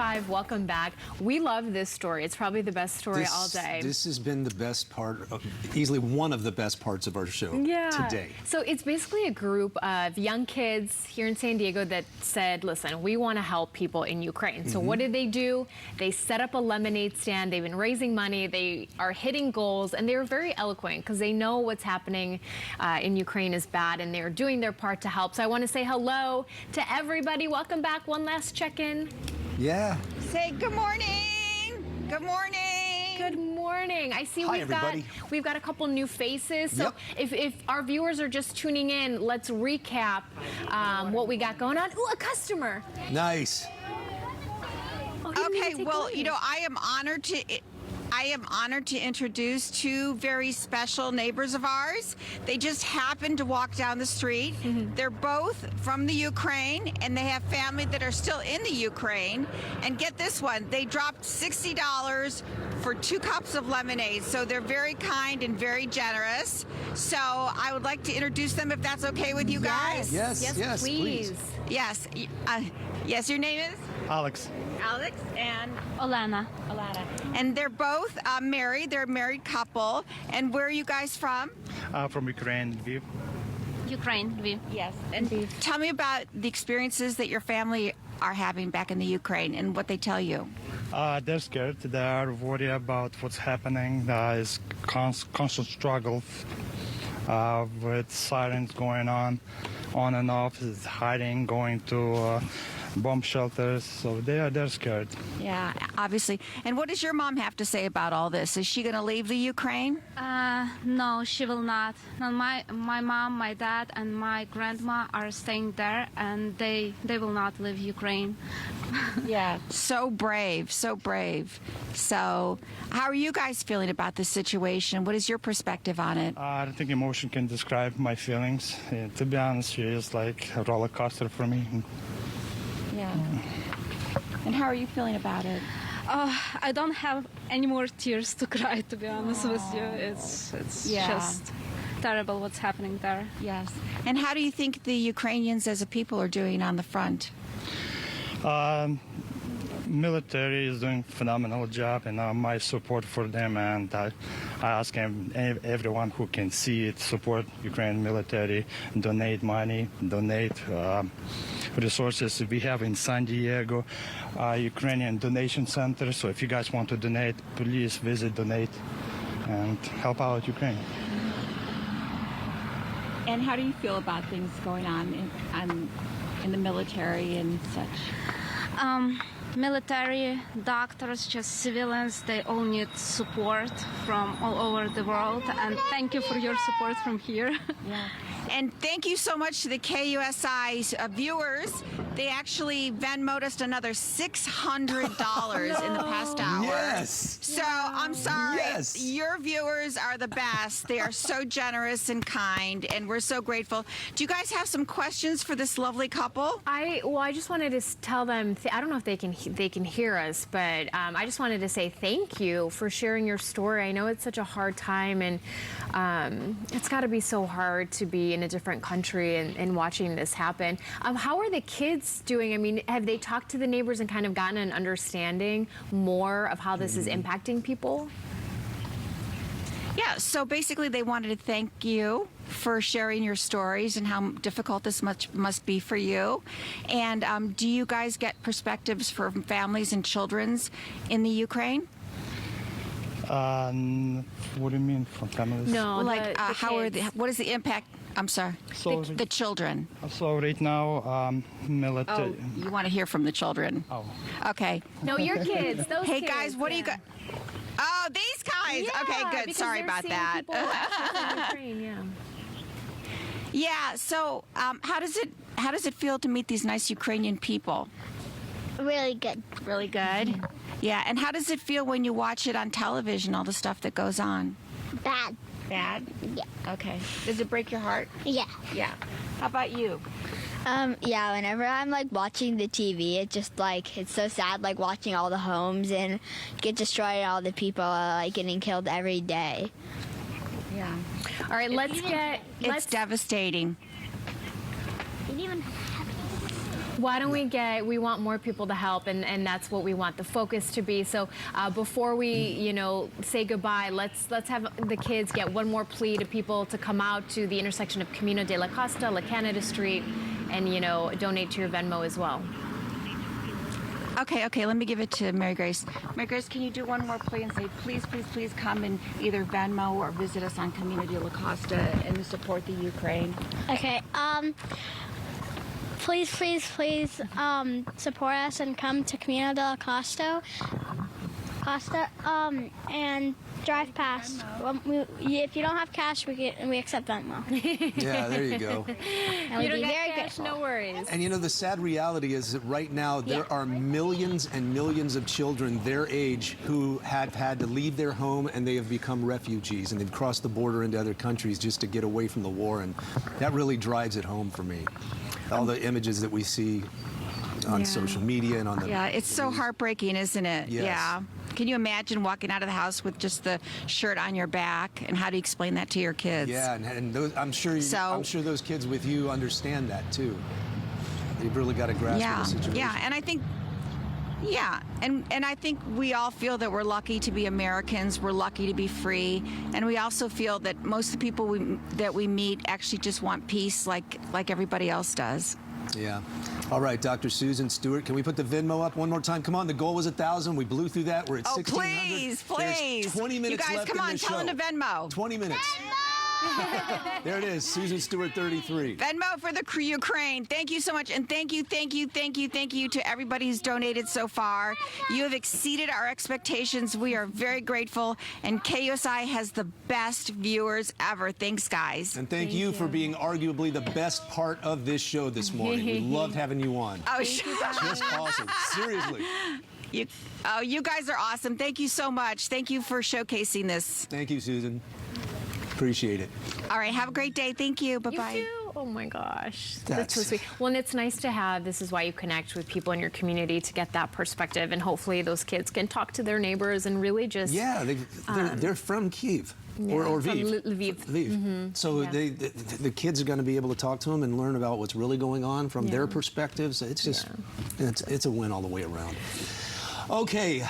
KUSI, welcome back. We love this story. It's probably the best story all day. This has been the best part, easily one of the best parts of our show today. So it's basically a group of young kids here in San Diego that said, listen, we want to help people in Ukraine. So what did they do? They set up a lemonade stand. They've been raising money. They are hitting goals, and they're very eloquent because they know what's happening in Ukraine is bad, and they're doing their part to help. So I want to say hello to everybody. Welcome back. One last check-in. Yeah. Say good morning. Good morning. Good morning. I see we've got a couple new faces. So if our viewers are just tuning in, let's recap what we got going on. Ooh, a customer. Nice. Okay, well, you know, I am honored to introduce two very special neighbors of ours. They just happened to walk down the street. They're both from the Ukraine, and they have family that are still in the Ukraine. And get this one, they dropped $60 for 2 cups of lemonade. So they're very kind and very generous. So I would like to introduce them, if that's okay with you guys. Yes, please. Yes. Yes, your name is? Alex. Alex and Olana. And they're both married. They're a married couple. And where are you guys from? From Ukraine, Lviv. Ukraine, Lviv. Yes. And tell me about the experiences that your family are having back in the Ukraine and what they tell you. They're scared. They are worried about what's happening. There's constant struggle with sirens going on and off. It's hiding, going to bomb shelters, so they're scared. Yeah, obviously. And what does your mom have to say about all this? Is she going to leave the Ukraine? No, she will not. No, my mom, my dad, and my grandma are staying there, and they will not leave Ukraine. Yeah. So brave, so brave. So how are you guys feeling about this situation? What is your perspective on it? I don't think emotion can describe my feelings. To be honest, it's like a roller coaster for me. Yeah. And how are you feeling about it? I don't have any more tears to cry, to be honest with you. It's just terrible what's happening there. Yes. And how do you think the Ukrainians as a people are doing on the front? Military is doing a phenomenal job, and my support for them, and I ask everyone who can see it, support Ukraine military, donate money, donate resources. We have in San Diego Ukrainian donation center, so if you guys want to donate, please visit, donate, and help out Ukraine. And how do you feel about things going on in the military and such? Military, doctors, just civilians, they all need support from all over the world, and thank you for your support from here. Yeah. And thank you so much to the KUSI viewers. They actually Venmo'd us another $600 in the past hour. Yes. So I'm sorry. Yes. Your viewers are the best. They are so generous and kind, and we're so grateful. Do you guys have some questions for this lovely couple? I just wanted to tell them. I don't know if they can hear us, but I just wanted to say thank you for sharing your story. I know it's such a hard time, and it's got to be so hard to be in a different country and watching this happen. How are the kids doing? I mean, have they talked to the neighbors and kind of gotten an understanding more of how this is impacting people? Yeah, so basically they wanted to thank you for sharing your stories and how difficult this must be for you. And do you guys get perspectives from families and children's in the Ukraine? What do you mean from families? No, like the kids. what is the impact? I'm sorry, So, the children. so right now, military. Oh, you want to hear from the children? Oh. Okay. No, your kids. Those Hey kids, guys, what do you got? Oh, these guys. Yeah, Okay, good. because Sorry they're about seeing that. people actually from Ukraine, yeah. Yeah. So, how does it feel to meet these nice Ukrainian people? Really good. Really good. Yeah. And how does it feel when you watch it on television? All the stuff that goes on. Bad. Bad. Yeah. Okay. Does it break your heart? Yeah. Yeah. How about you? Yeah, whenever I'm like watching the TV, it's just like, it's so sad, like watching all the homes and get destroyed and all the people like getting killed every day. Yeah. All right, let's It's devastating. You didn't even Why don't we want more people to help, and that's what we want the focus to be. So before we, say goodbye, let's have the kids get one more plea to people to come out to the intersection of Camino de la Costa, La Canada Street, and, donate to your Venmo as well. Okay, let me give it to Mary Grace. Mary Grace, can you do one more plea and say, please, please, please come and either Venmo or visit us on Camino de la Costa and support the Ukraine? Okay. Please, please, please support us and come to Camino de la Costa, and drive past. If you don't have cash, we accept Venmo. Yeah, there you go. And You we'd don't be get very cash, grateful. no worries. And the sad reality is that right now there are millions and millions of children their age who have had to leave their home and they have become refugees and they've crossed the border into other countries just to get away from the war, and that really drives it home for me. All the images that we see on social media and on the It's so heartbreaking, isn't it? Yes. Yeah. Can you imagine walking out of the house with just the shirt on your back? And how do you explain that to your kids? Yeah, and those, I'm sure those kids with you understand that too. They've really got a grasp of the situation. Yeah, and I think, and I think we all feel that we're lucky to be Americans. We're lucky to be free, and we also feel that most of the people that we meet actually just want peace, like everybody else does. Yeah. All right, Dr. Susan Stewart, can we put the Venmo up one more time? Come on, the goal was 1,000. We blew through that. We're at 1,600. Please. There's 20 minutes you guys, left come in on, this tell show. them to Venmo. 20 minutes. There it is, Susan Stewart 33. Venmo for the Ukraine. Thank you so much, and thank you to everybody who's donated so far. You have exceeded our expectations. We are very grateful, and KUSI has the best viewers ever. Thanks, guys. And thank you for being arguably the best part of this show this morning. We loved having you on. Oh, Just awesome. Seriously. you guys are awesome. Thank you so much. Thank you for showcasing this. Thank you, Susan. Appreciate it. All right, have a great day. Thank you. Bye-bye. You too? Oh my gosh. That's That's- so sweet. Well, and it's nice to have, this is why you connect with people in your community to get that perspective, and hopefully those kids can talk to their neighbors and really just... Yeah, they're from Kyiv. Or from Lviv. Lviv. Lviv. So the kids are going to be able to talk to them and learn about what's really going on from their perspectives. It's just, it's a win all the way around. Okay.